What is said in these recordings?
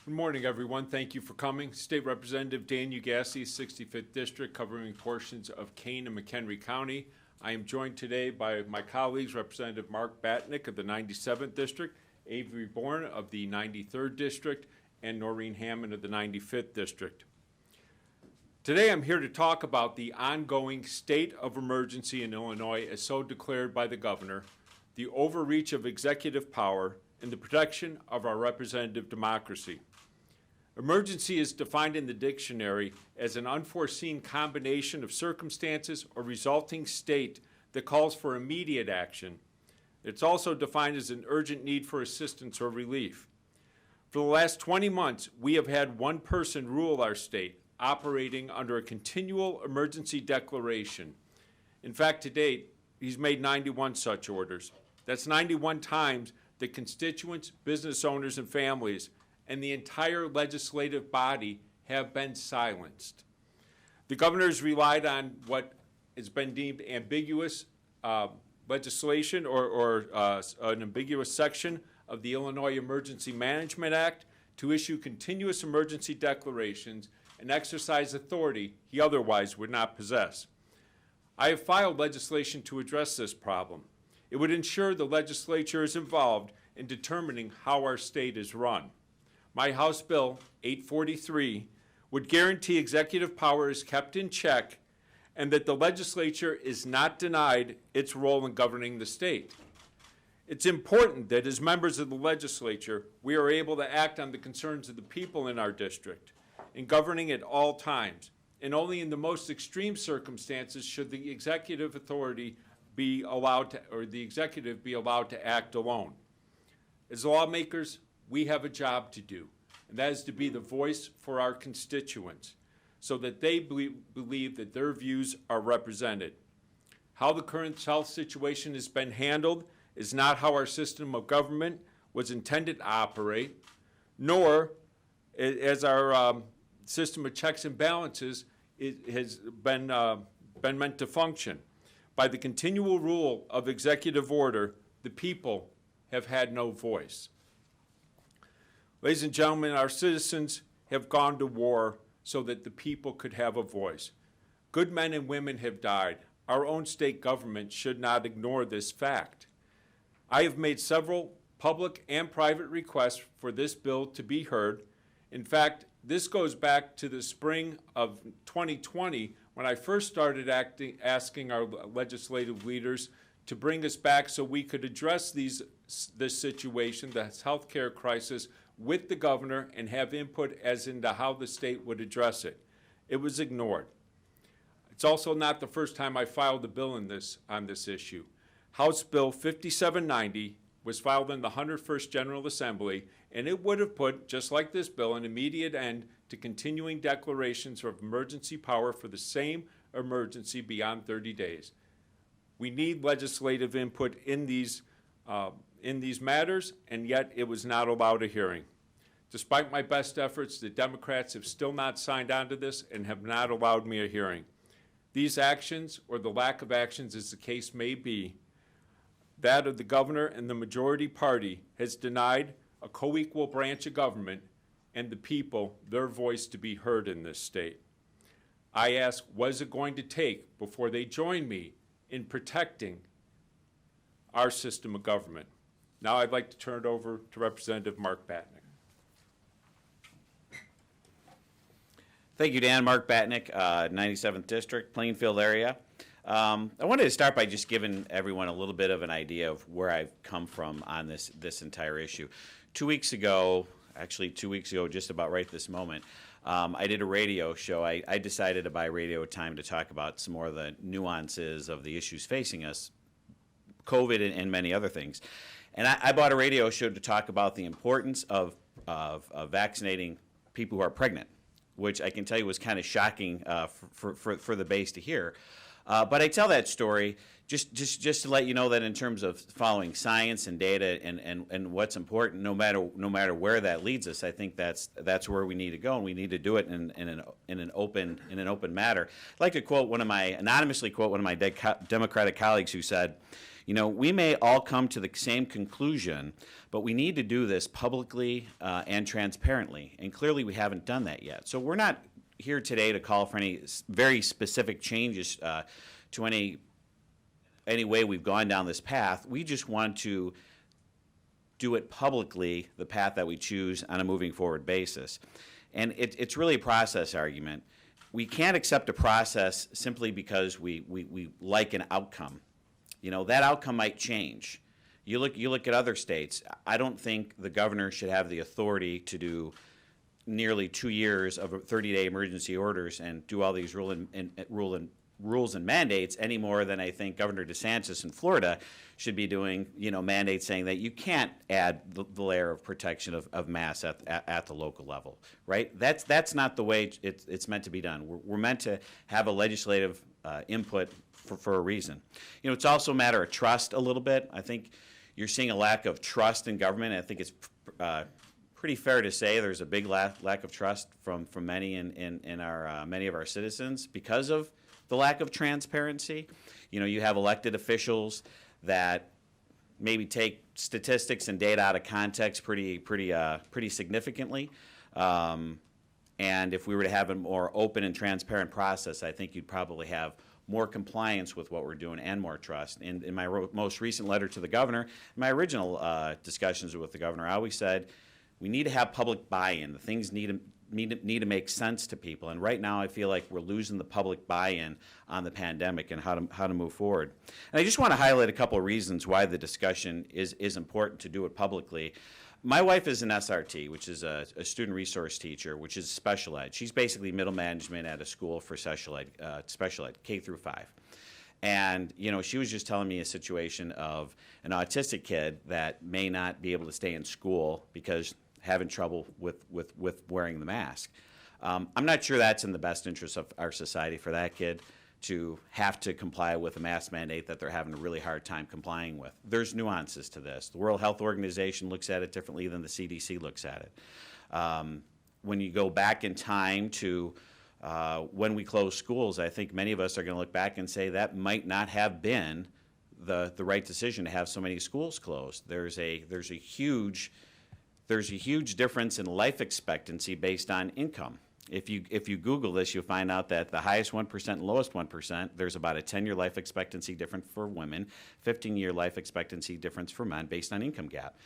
Good morning, everyone. Thank you for coming. State Representative Dan Ugaste, 65th District, covering portions of Kane and McHenry County. I am joined today by my colleagues, Representative Mark Batinick of the 97th District, Avery Bourne of the 93rd District, and Norine Hammond of the 95th District. Today I'm here to talk about the ongoing state of emergency in Illinois as so declared by the governor, the overreach of executive power, and the protection of our representative democracy. Emergency is defined in the dictionary as an unforeseen combination of circumstances or resulting state that calls for immediate action. It's also defined as an urgent need for assistance or relief. For the last 20 months, we have had one person rule our state, operating under a continual emergency declaration. In fact, to date, he's made 91 such orders. That's 91 times that constituents, business owners, and families and the entire legislative body have been silenced. The governor has relied on what has been deemed ambiguous legislation or an ambiguous section of the Illinois Emergency Management Act to issue continuous emergency declarations and exercise authority he otherwise would not possess. I have filed legislation to address this problem. It would ensure the legislature is involved in determining how our state is run. My House Bill 843 would guarantee executive power is kept in check and that the legislature is not denied its role in governing the state. It's important that as members of the legislature, we are able to act on the concerns of the people in our district, in governing at all times, and only in the most extreme circumstances should the executive authority be allowed to, or the executive be allowed to act alone. As lawmakers, we have a job to do, and that is to be the voice for our constituents so that they believe that their views are represented. How the current health situation has been handled is not how our system of government was intended to operate, nor as our system of checks and balances has been meant to function. By the continual rule of executive order, the people have had no voice. Ladies and gentlemen, our citizens have gone to war so that the people could have a voice. Good men and women have died. Our own state government should not ignore this fact. I have made several public and private requests for this bill to be heard. In fact, this goes back to the spring of 2020 when I first started asking our legislative leaders to bring us back so we could address this situation, this healthcare crisis, with the governor and have input as into how the state would address it. It was ignored. It's also not the first time I filed a bill on this issue. House Bill 5790 was filed in the 101st General Assembly, and it would have put, just like this bill, an immediate end to continuing declarations of emergency power for the same emergency beyond 30 days. We need legislative input in these matters, and yet it was not allowed a hearing. Despite my best efforts, the Democrats have still not signed on to this and have not allowed me a hearing. These actions, or the lack of actions as the case may be, that of the governor and the majority party has denied a co-equal branch of government and the people their voice to be heard in this state. I ask, what is it going to take before they join me in protecting our system of government? Now I'd like to turn it over to Representative Mark Batinick. Thank you, Dan. Mark Batinick, 97th District, Plainfield area. I wanted to start by just giving everyone a little bit of an idea of where I've come from on this entire issue. 2 weeks ago, actually 2 weeks ago, just about right this moment, I did a radio show. I decided to buy radio time to talk about some more of the nuances of the issues facing us, COVID and many other things. And I bought a radio show to talk about the importance of vaccinating people who are pregnant, which I can tell you was kind of shocking for the base to hear. But I tell that story just to let you know that in terms of following science and data and what's important, no matter where that leads us, I think that's where we need to go, and we need to do it in an open matter. I'd like to anonymously quote one of my Democratic colleagues who said, we may all come to the same conclusion, but we need to do this publicly and transparently, and clearly we haven't done that yet. So we're not here today to call for any very specific changes to any way we've gone down this path. We just want to do it publicly, the path that we choose on a moving forward basis. And it's really a process argument. We can't accept a process simply because we like an outcome. That outcome might change. You look at other states. I don't think the governor should have the authority to do nearly 2 years of 30-day emergency orders and do all these rules and mandates any more than I think Governor DeSantis in Florida should be doing, mandates saying that you can't add the layer of protection of masks at the local level, right? That's not the way it's meant to be done. We're meant to have a legislative input for a reason. It's also a matter of trust a little bit. I think you're seeing a lack of trust in government. I think it's pretty fair to say there's a big lack of trust from many in our many of our citizens because of the lack of transparency. You have elected officials that maybe take statistics and data out of context pretty significantly. And if we were to have a more open and transparent process, I think you'd probably have more compliance with what we're doing and more trust. And in my most recent letter to the governor, in my original discussions with the governor, I always said we need to have public buy-in. The things need to make sense to people. And right now I feel like we're losing the public buy-in on the pandemic and how to move forward. And I just want to highlight a couple of reasons why the discussion is important to do it publicly. My wife is an SRT, which is a student resource teacher, which is special ed. She's basically middle management at a school for special ed, K through 5. And, she was just telling me a situation of an autistic kid that may not be able to stay in school because having trouble with wearing the mask. I'm not sure that's in the best interest of our society for that kid to have to comply with a mask mandate that they're having a really hard time complying with. There's nuances to this. The World Health Organization looks at it differently than the CDC looks at it. When you go back in time to when we closed schools, I think many of us are going to look back and say that might not have been the right decision to have so many schools closed. There's a huge difference in life expectancy based on income. If you Google this, you'll find out that the highest 1% and lowest 1%, there's about a 10-year life expectancy difference for women, 15-year life expectancy difference for men based on income gap.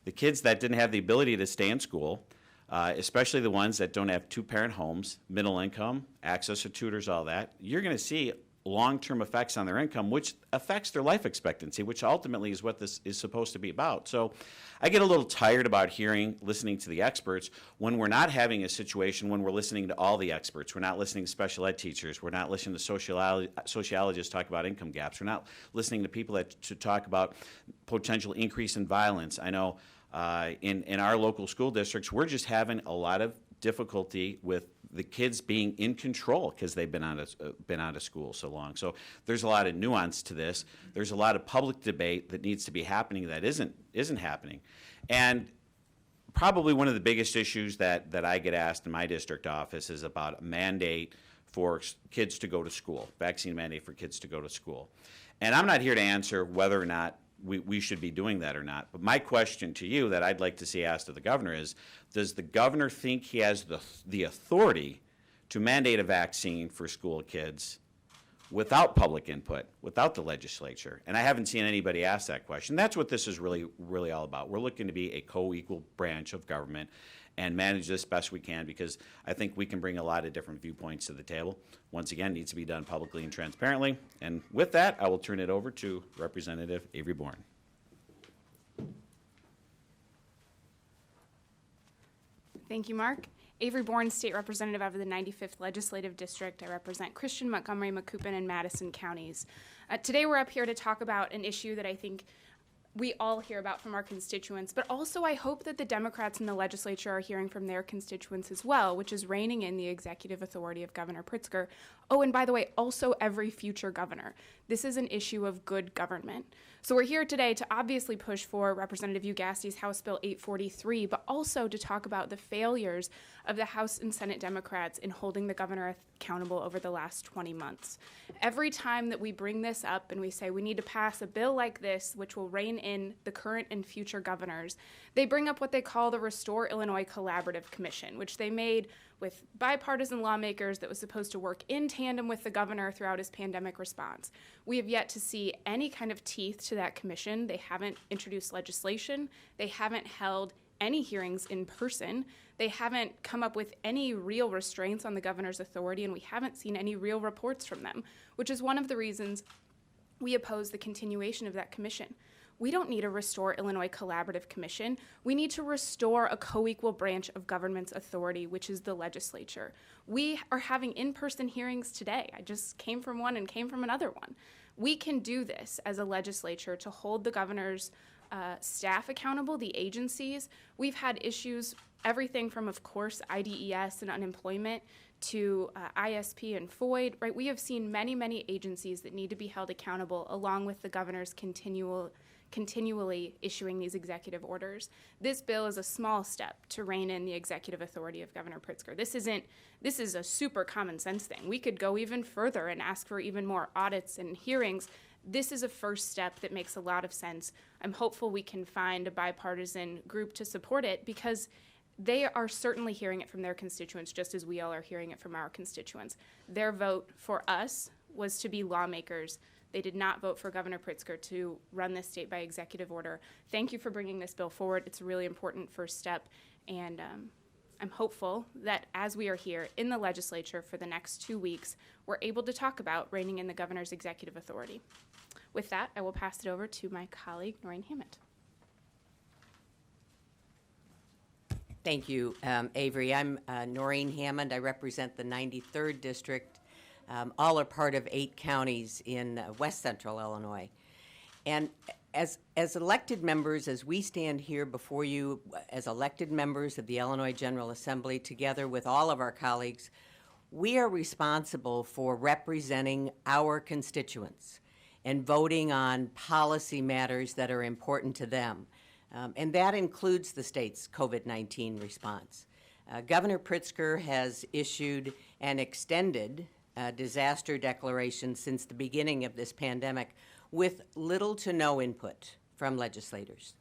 The kids that didn't have the ability to stay in school, especially the ones that don't have two-parent homes, middle income, access to tutors, all that, you're going to see long-term effects on their income, which affects their life expectancy, which ultimately is what this is supposed to be about. So I get a little tired about listening to the experts when we're not having a situation when we're listening to all the experts. We're not listening to special ed teachers. We're not listening to sociologists talk about income gaps. We're not listening to people that should talk about potential increase in violence. I know in our local school districts, we're just having a lot of difficulty with the kids being in control because they've been out of school so long. So there's a lot of nuance to this. There's a lot of public debate that needs to be happening that isn't happening. And probably one of the biggest issues that I get asked in my district office is about a mandate for kids to go to school, vaccine mandate for kids to go to school. And I'm not here to answer whether or not we should be doing that or not. But my question to you that I'd like to see asked of the governor is, does the governor think he has the authority to mandate a vaccine for school kids without public input, without the legislature? And I haven't seen anybody ask that question. That's what this is really all about. We're looking to be a co-equal branch of government and manage this best we can, because I think we can bring a lot of different viewpoints to the table. Once again, it needs to be done publicly and transparently. And with that, I will turn it over to Representative Avery Bourne. Thank you, Mark. Avery Bourne, State Representative of the 95th Legislative District. I represent Christian, Montgomery, Macoupin, and Madison counties. Today we're up here to talk about an issue that I think we all hear about from our constituents, but also I hope that the Democrats in the legislature are hearing from their constituents as well, which is reining in the executive authority of Governor Pritzker. Oh, and by the way, also every future governor. This is an issue of good government. So we're here today to obviously push for Representative Ugaste's House Bill 843, but also to talk about the failures of the House and Senate Democrats in holding the governor accountable over the last 20 months. Every time that we bring this up and we say we need to pass a bill like this, which will rein in the current and future governors, they bring up what they call the Restore Illinois Collaborative Commission, which they made with bipartisan lawmakers that was supposed to work in tandem with the governor throughout his pandemic response. We have yet to see any kind of teeth to that commission. They haven't introduced legislation. They haven't held any hearings in person. They haven't come up with any real restraints on the governor's authority, and we haven't seen any real reports from them, which is one of the reasons we oppose the continuation of that commission. We don't need a Restore Illinois Collaborative Commission. We need to restore a co-equal branch of government's authority, which is the legislature. We are having in-person hearings today. I just came from one and came from another one. We can do this as a legislature to hold the governor's staff accountable, the agencies. We've had issues, everything from, of course, IDES and unemployment to ISP and FOID, right? We have seen many, many agencies that need to be held accountable along with the governor's continually issuing these executive orders. This bill is a small step to rein in the executive authority of Governor Pritzker. This is a super common sense thing. We could go even further and ask for even more audits and hearings. This is a first step that makes a lot of sense. I'm hopeful we can find a bipartisan group to support it because they are certainly hearing it from their constituents just as we all are hearing it from our constituents. Their vote for us was to be lawmakers. They did not vote for Governor Pritzker to run this state by executive order. Thank you for bringing this bill forward. It's a really important first step, and I'm hopeful that as we are here in the legislature for the next 2 weeks, we're able to talk about reining in the governor's executive authority. With that, I will pass it over to my colleague, Norine Hammond. Thank you, Avery. I'm Norine Hammond. I represent the 93rd District. All are part of 8 counties in west central Illinois. And as elected members, as we stand here before you as elected members of the Illinois General Assembly, together with all of our colleagues, we are responsible for representing our constituents and voting on policy matters that are important to them. And that includes the state's COVID-19 response. Governor Pritzker has issued an extended disaster declaration since the beginning of this pandemic with little to no input from legislators.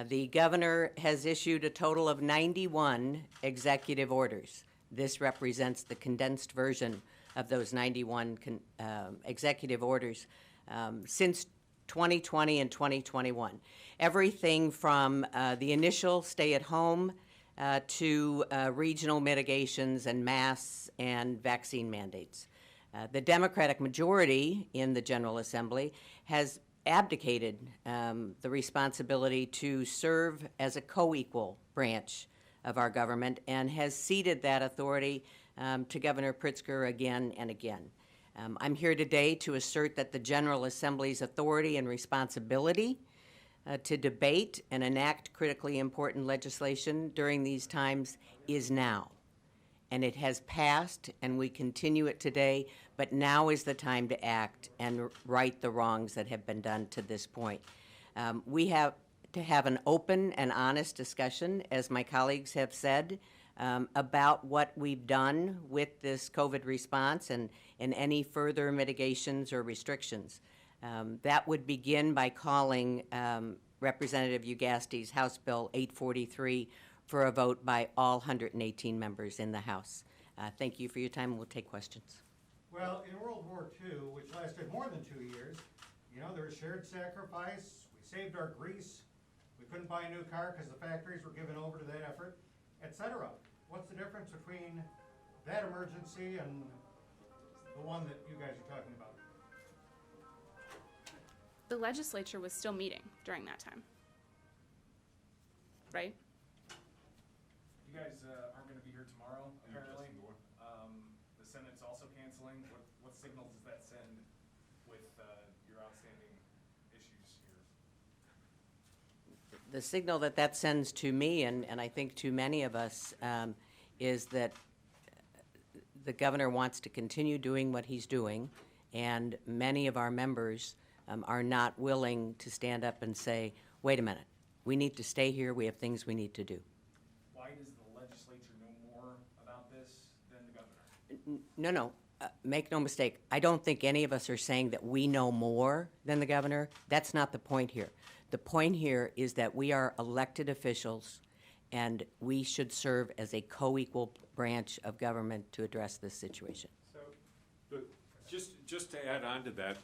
The governor has issued a total of 91 executive orders. This represents the condensed version of those 91 executive orders since 2020 and 2021. Everything from the initial stay-at-home to regional mitigations and masks and vaccine mandates. The Democratic majority in the General Assembly has abdicated the responsibility to serve as a co-equal branch of our government and has ceded that authority to Governor Pritzker again and again. I'm here today to assert that the General Assembly's authority and responsibility to debate and enact critically important legislation during these times is now. And it has passed, and we continue it today, but now is the time to act and right the wrongs that have been done to this point. We have to have an open and honest discussion, as my colleagues have said, about what we've done with this COVID response and any further mitigations or restrictions. That would begin by calling Representative Ugaste's House Bill 843 for a vote by all 118 members in the House. Thank you for your time, and we'll take questions. Well, in World War II, which lasted more than 2 years, there was shared sacrifice. We saved our grease. We couldn't buy a new car because the factories were given over to that effort, etc. What's the difference between that emergency and the one that you guys are talking about? The legislature was still meeting during that time, right? You guys aren't going to be here tomorrow, apparently. The Senate's also canceling. What signal does that send with your outstanding issues here? The signal that that sends to me, and I think to many of us, is that the governor wants to continue doing what he's doing, and many of our members are not willing to stand up and say, wait a minute, we need to stay here, we have things we need to do. Why does the legislature know more about this than the governor? No, make no mistake. I don't think any of us are saying that we know more than the governor. That's not the point here. The point here is that we are elected officials, and we should serve as a co-equal branch of government to address this situation. But just to add on to that,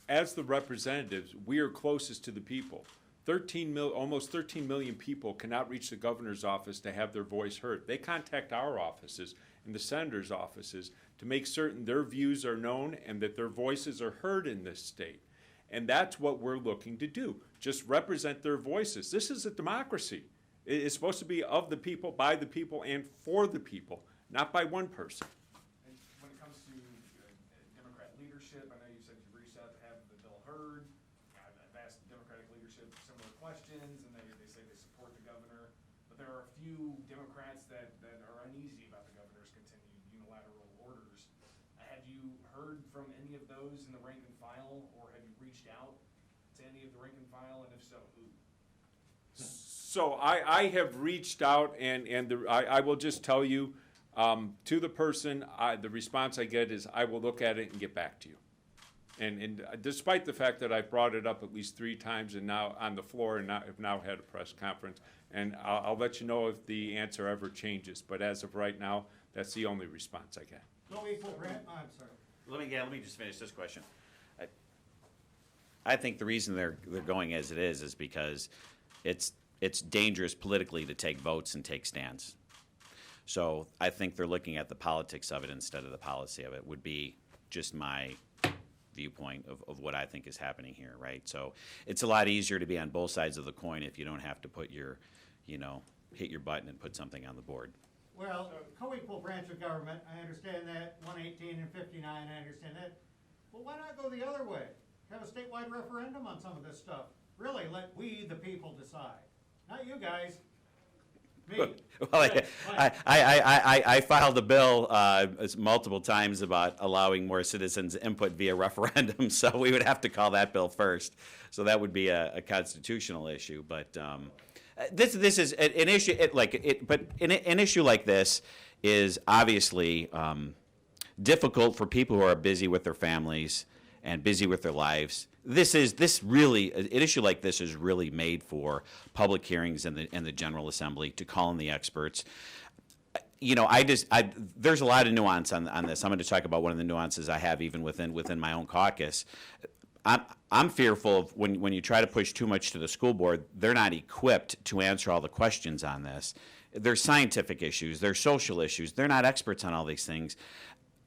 as the representatives, we are closest to the people. Almost 13 million people cannot reach the governor's office to have their voice heard. They contact our offices and the senator's offices to make certain their views are known and that their voices are heard in this state. And that's what we're looking to do, just represent their voices. This is a democracy. It's supposed to be of the people, by the people, and for the people, not by one person. And when it comes to Democrat leadership, I know you said you reached out to have the bill heard. I've asked Democratic leadership similar questions, and they say they support the governor. But there are a few Democrats that are uneasy about the governor's continued unilateral orders. Have you heard from any of those in the rank and file, or have you reached out to any of the rank and file, and if so, who? So I have reached out, and I will just tell you, to the person, the response I get is, I will look at it and get back to you. And despite the fact that I brought it up at least 3 times and now on the floor and have now had a press conference, and I'll let you know if the answer ever changes. But as of right now, that's the only response I get. Co-equal branch, I'm sorry. Let me just finish this question. I think the reason they're going as it is because it's dangerous politically to take votes and take stands. So I think they're looking at the politics of it instead of the policy of it, would be just my viewpoint of what I think is happening here, right? So it's a lot easier to be on both sides of the coin if you don't have to put your, hit your button and put something on the board. Well, co-equal branch of government, I understand that, 118 and 59, I understand that. Well, why not go the other way? Have a statewide referendum on some of this stuff. Really, let we, the people, decide. Not you guys. Me. Well, I filed a bill multiple times about allowing more citizens input via referendum, so we would have to call that bill first. So that would be a constitutional issue. But this is an issue. An issue like this is obviously difficult for people who are busy with their families and busy with their lives. An issue like this is really made for public hearings in the General Assembly to call in the experts. There's a lot of nuance on this. I'm going to talk about one of the nuances I have even within my own caucus. I'm fearful of when you try to push too much to the school board, they're not equipped to answer all the questions on this. There's scientific issues, there's social issues. They're not experts on all these things.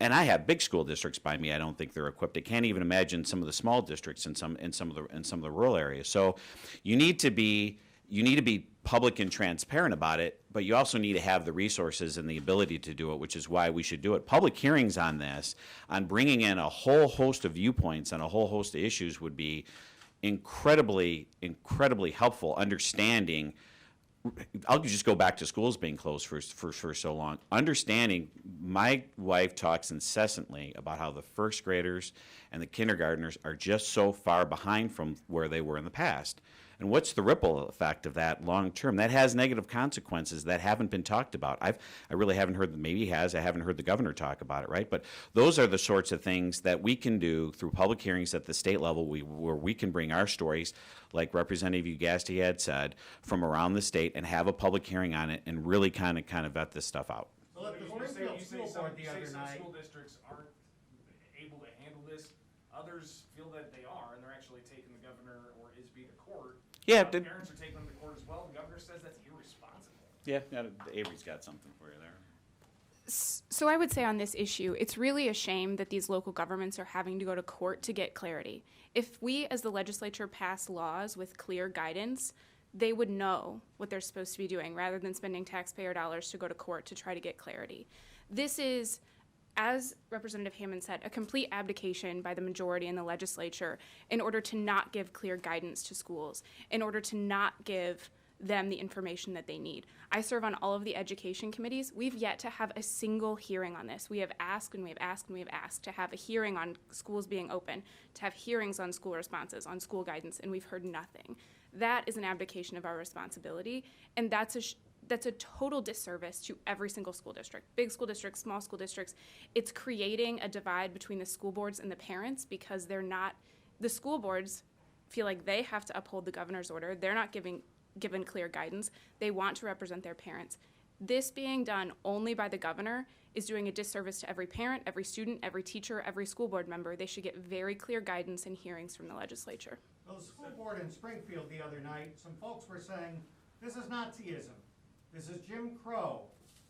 And I have big school districts by me. I don't think they're equipped. I can't even imagine some of the small districts in some of the rural areas. So you need to be public and transparent about it, but you also need to have the resources and the ability to do it, which is why we should do it. Public hearings on this, on bringing in a whole host of viewpoints and a whole host of issues, would be incredibly, incredibly helpful. Understanding. I'll just go back to schools being closed for so long. Understanding, my wife talks incessantly about how the first graders and the kindergartners are just so far behind from where they were in the past. And what's the ripple effect of that long term? That has negative consequences that haven't been talked about. I really haven't heard, maybe he has, I haven't heard the governor talk about it, right? But those are the sorts of things that we can do through public hearings at the state level where we can bring our stories, like Representative Ugaste had said, from around the state and have a public hearing on it and really kind of vet this stuff out. Well, at the You say Springfield School Board the other some night, school districts aren't able to handle this. Others feel that they are, and they're actually taking the governor or ISB to court. Yeah, Parents are taking them to court as well. The governor says that's irresponsible. Yeah, Avery's got something for you there. So I would say on this issue, it's really a shame that these local governments are having to go to court to get clarity. If we as the legislature pass laws with clear guidance, they would know what they're supposed to be doing rather than spending taxpayer dollars to go to court to try to get clarity. This is as Representative Hammond said, a complete abdication by the majority in the legislature in order to not give clear guidance to schools, in order to not give them the information that they need. I serve on all of the education committees. We've yet to have a single hearing on this. We have asked and we have asked and we have asked to have a hearing on schools being open, to have hearings on school responses, on school guidance, and we've heard nothing. That is an abdication of our responsibility, and that's a total disservice to every single school district, big school districts, small school districts. It's creating a divide between the school boards and the parents because the school boards feel like they have to uphold the governor's order. They're not given clear guidance. They want to represent their parents. This being done only by the governor is doing a disservice to every parent, every student, every teacher, every school board member. They should get very clear guidance and hearings from the legislature. Well, the school board in Springfield the other night, some folks were saying, this is Nazism, this is Jim Crow,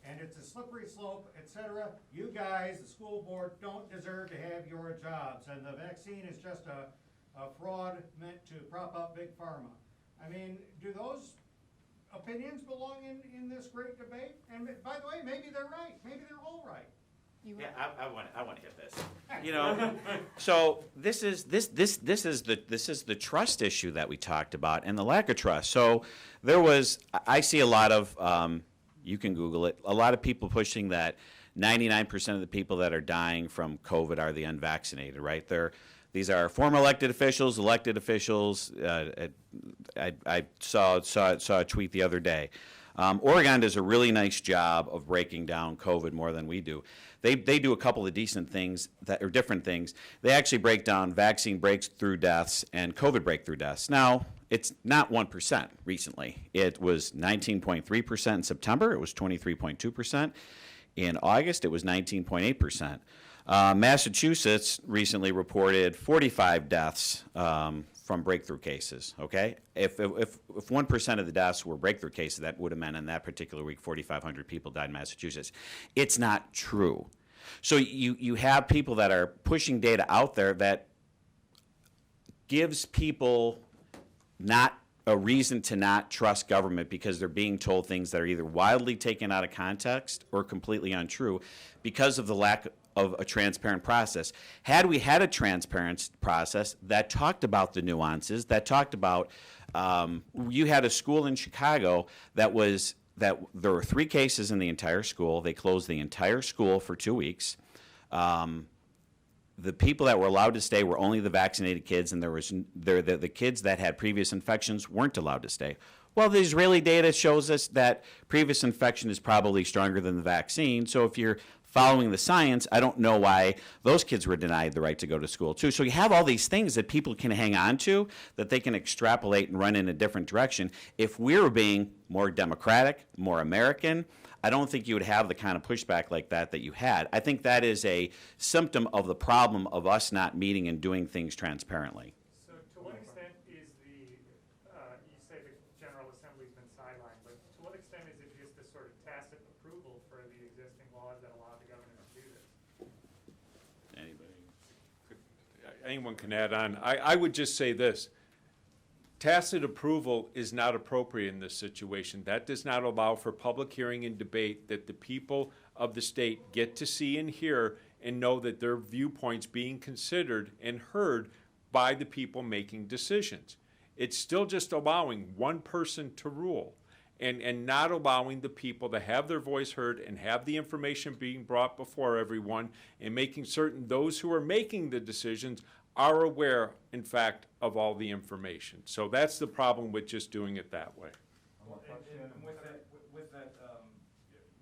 and it's a slippery slope, etc. You guys, the school board, don't deserve to have your jobs, and the vaccine is just a fraud meant to prop up Big Pharma. I mean, do those opinions belong in this great debate? And by the way, maybe they're right. Maybe they're all right. Yeah, I want to hit this. You know, so this is the trust issue that we talked about and the lack of trust. So I see a lot of you can Google it. A lot of people pushing that 99% of the people that are dying from COVID are the unvaccinated. Right? These are former elected officials. I saw a tweet the other day. Oregon does a really nice job of breaking down COVID more than we do. They do a couple of decent things that are different things. They actually break down vaccine breakthrough deaths and COVID breakthrough deaths. Now, it's not 1% recently. It was 19.3% in September. It was 23.2%. In August, it was 19.8%. Massachusetts recently reported 45 deaths from breakthrough cases, okay? If 1% of the deaths were breakthrough cases, that would have meant in that particular week 4,500 people died in Massachusetts. It's not true. So you have people that are pushing data out there that gives people not a reason to not trust government because they're being told things that are either wildly taken out of context or completely untrue because of the lack of a transparent process. Had we had a transparent process that talked about the nuances, that talked about, you had a school in Chicago that there were 3 cases in the entire school. They closed the entire school for 2 weeks. The people that were allowed to stay were only the vaccinated kids, and the kids that had previous infections weren't allowed to stay. Well, the Israeli data shows us that previous infection is probably stronger than the vaccine. So if you're following the science, I don't know why those kids were denied the right to go to school too. So you have all these things that people can hang on to, that they can extrapolate and run in a different direction. If we were being more democratic, more American, I don't think you would have the kind of pushback like that you had. I think that is a symptom of the problem of us not meeting and doing things transparently. So to what extent is you say the General Assembly's been sidelined, but to what extent is it just a sort of tacit approval for the existing laws that allow the governor to do this? Anyone can add on. I would just say this. Tacit approval is not appropriate in this situation. That does not allow for public hearing and debate that the people of the state get to see and hear and know that their viewpoints being considered and heard by the people making decisions. It's still just allowing one person to rule and not allowing the people to have their voice heard and have the information being brought before everyone and making certain those who are making the decisions are aware, in fact, of all the information. So that's the problem with just doing it that way. And with that,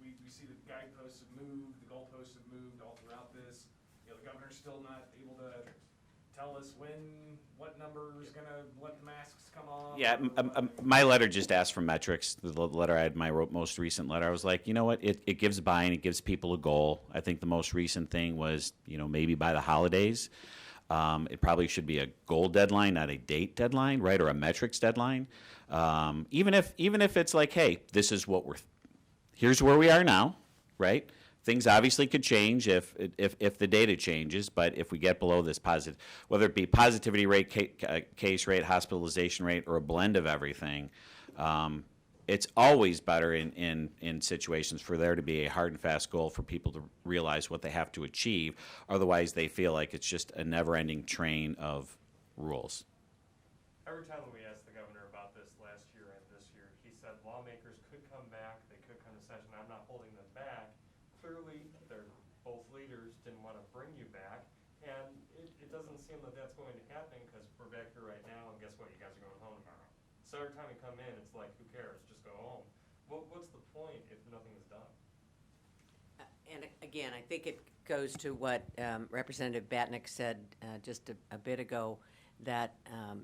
we see the guideposts have moved, the goalposts have moved all throughout this. You know, the governor's still not able to tell us what number is going to let the masks come off. Yeah, my letter just asked for metrics. The letter I had, my most recent letter, I was like, you know what, it gives buy-in, it gives people a goal. I think the most recent thing was, maybe by the holidays. It probably should be a goal deadline, not a date deadline, right, or a metrics deadline. Even if it's like, hey, this is what here's where we are now, right? Things obviously could change if the data changes, but if we get below this whether it be positivity rate, case rate, hospitalization rate, or a blend of everything, it's always better in situations for there to be a hard and fast goal for people to realize what they have to achieve. Otherwise, they feel like it's just a never-ending train of rules. Every time we asked the governor about this last year and this year, he said lawmakers could come back, they could come to session. I'm not holding them back. Clearly, both leaders didn't want to bring you back, and it doesn't seem that that's going to happen because we're back here right now, and guess what? You guys are going home tomorrow. So every time you come in, it's like, who cares? Just go home. What's the point if nothing is done? And again, I think it goes to what Representative Batinick said just a bit ago, that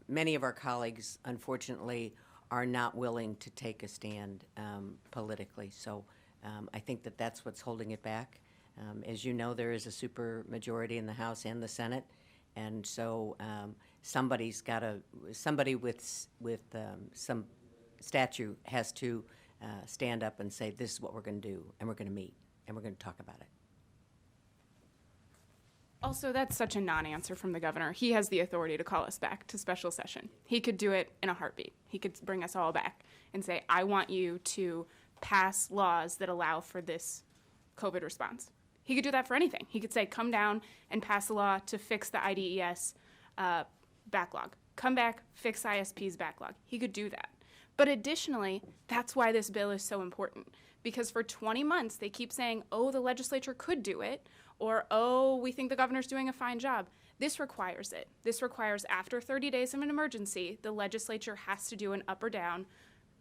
many of our colleagues, unfortunately, are not willing to take a stand politically. So I think that that's what's holding it back. As you know, there is a super majority in the House and the Senate, and so somebody with some stature has to stand up and say, this is what we're going to do, and we're going to meet, and we're going to talk about it. Also, that's such a non-answer from the governor. He has the authority to call us back to special session. He could do it in a heartbeat. He could bring us all back and say, I want you to pass laws that allow for this COVID response. He could do that for anything. He could say, come down and pass a law to fix the IDES backlog. Come back, fix ISP's backlog. He could do that. But additionally, that's why this bill is so important. Because for 20 months, they keep saying, oh, the legislature could do it, or, oh, we think the governor's doing a fine job. This requires it. This requires after 30 days of an emergency, the legislature has to do an up or down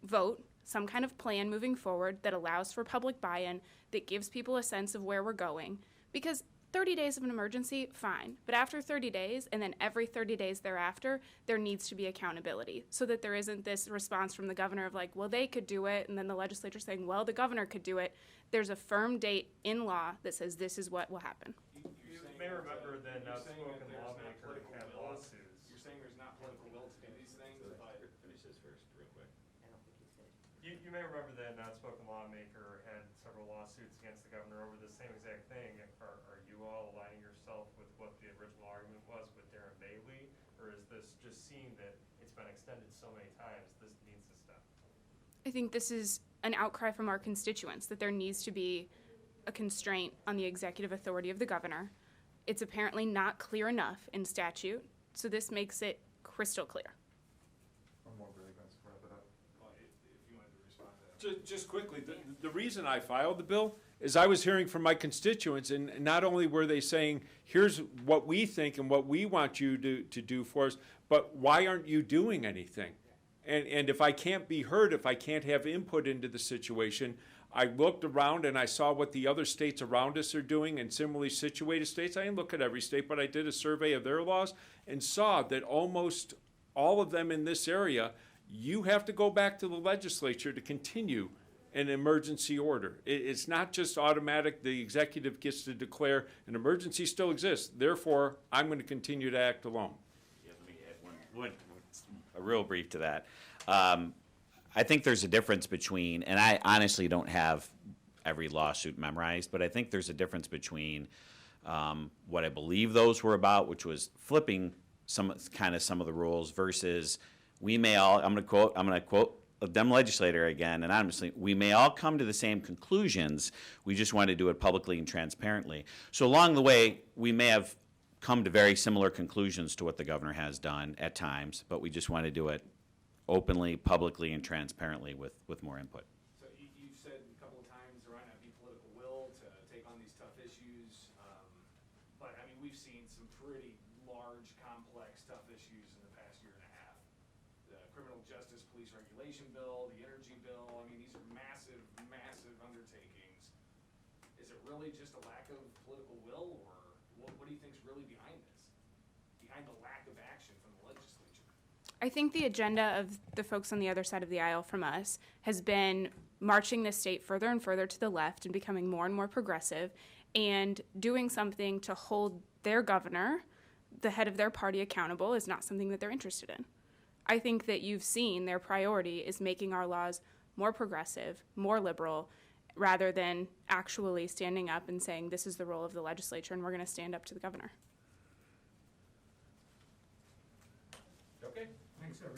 vote, some kind of plan moving forward that allows for public buy-in, that gives people a sense of where we're going. Because 30 days of an emergency, fine. But after 30 days, and then every 30 days thereafter, there needs to be accountability so that there isn't this response from the governor of like, well, they could do it, and then the legislature saying, well, the governor could do it. There's a firm date in law that says this is what will happen. You may remember that an outspoken lawmaker had lawsuits. You're saying there's not political will to do these things? Finish this first, real quick. You may remember that an outspoken lawmaker had several lawsuits against the governor over the same exact thing. Are you all aligning yourself with what the original argument was with Darren Bailey? Or is this just seeing that it's been extended so many times, this needs to stop? I think this is an outcry from our constituents that there needs to be a constraint on the executive authority of the governor. It's apparently not clear enough in statute, so this makes it crystal clear. One more really quick, wrap it up. If you wanted to respond to that. Just quickly, the reason I filed the bill is I was hearing from my constituents, and not only were they saying, here's what we think and what we want you to do for us, but why aren't you doing anything? And if I can't be heard, if I can't have input into the situation, I looked around and I saw what the other states around us are doing, and similarly situated states. I didn't look at every state, but I did a survey of their laws and saw that almost all of them in this area, you have to go back to the legislature to continue an emergency order. It's not just automatic. The executive gets to declare an emergency still exists. Therefore, I'm going to continue to act alone. Yeah, let me add a real brief to that. I think there's a difference between, and I honestly don't have every lawsuit memorized, but I think there's a difference between what I believe those were about, which was flipping some of the rules, versus we may all, I'm going to quote a Dem legislator again, and honestly, we may all come to the same conclusions. We just want to do it publicly and transparently. So along the way, we may have come to very similar conclusions to what the governor has done at times, but we just want to do it openly, publicly, and transparently with more input. So you've said a couple of times there might not be political will to take on these tough issues, but I mean, we've seen some pretty large, complex, tough issues in the past year and a half. The criminal justice police regulation bill, the energy bill, I mean, these are massive, massive undertakings. Is it really just a lack of political will, or what do you think is really behind this? Behind the lack of action from the legislature? I think the agenda of the folks on the other side of the aisle from us has been marching the state further and further to the left and becoming more and more progressive, and doing something to hold their governor, the head of their party, accountable is not something that they're interested in. I think that you've seen their priority is making our laws more progressive, more liberal, rather than actually standing up and saying this is the role of the legislature and we're going to stand up to the governor.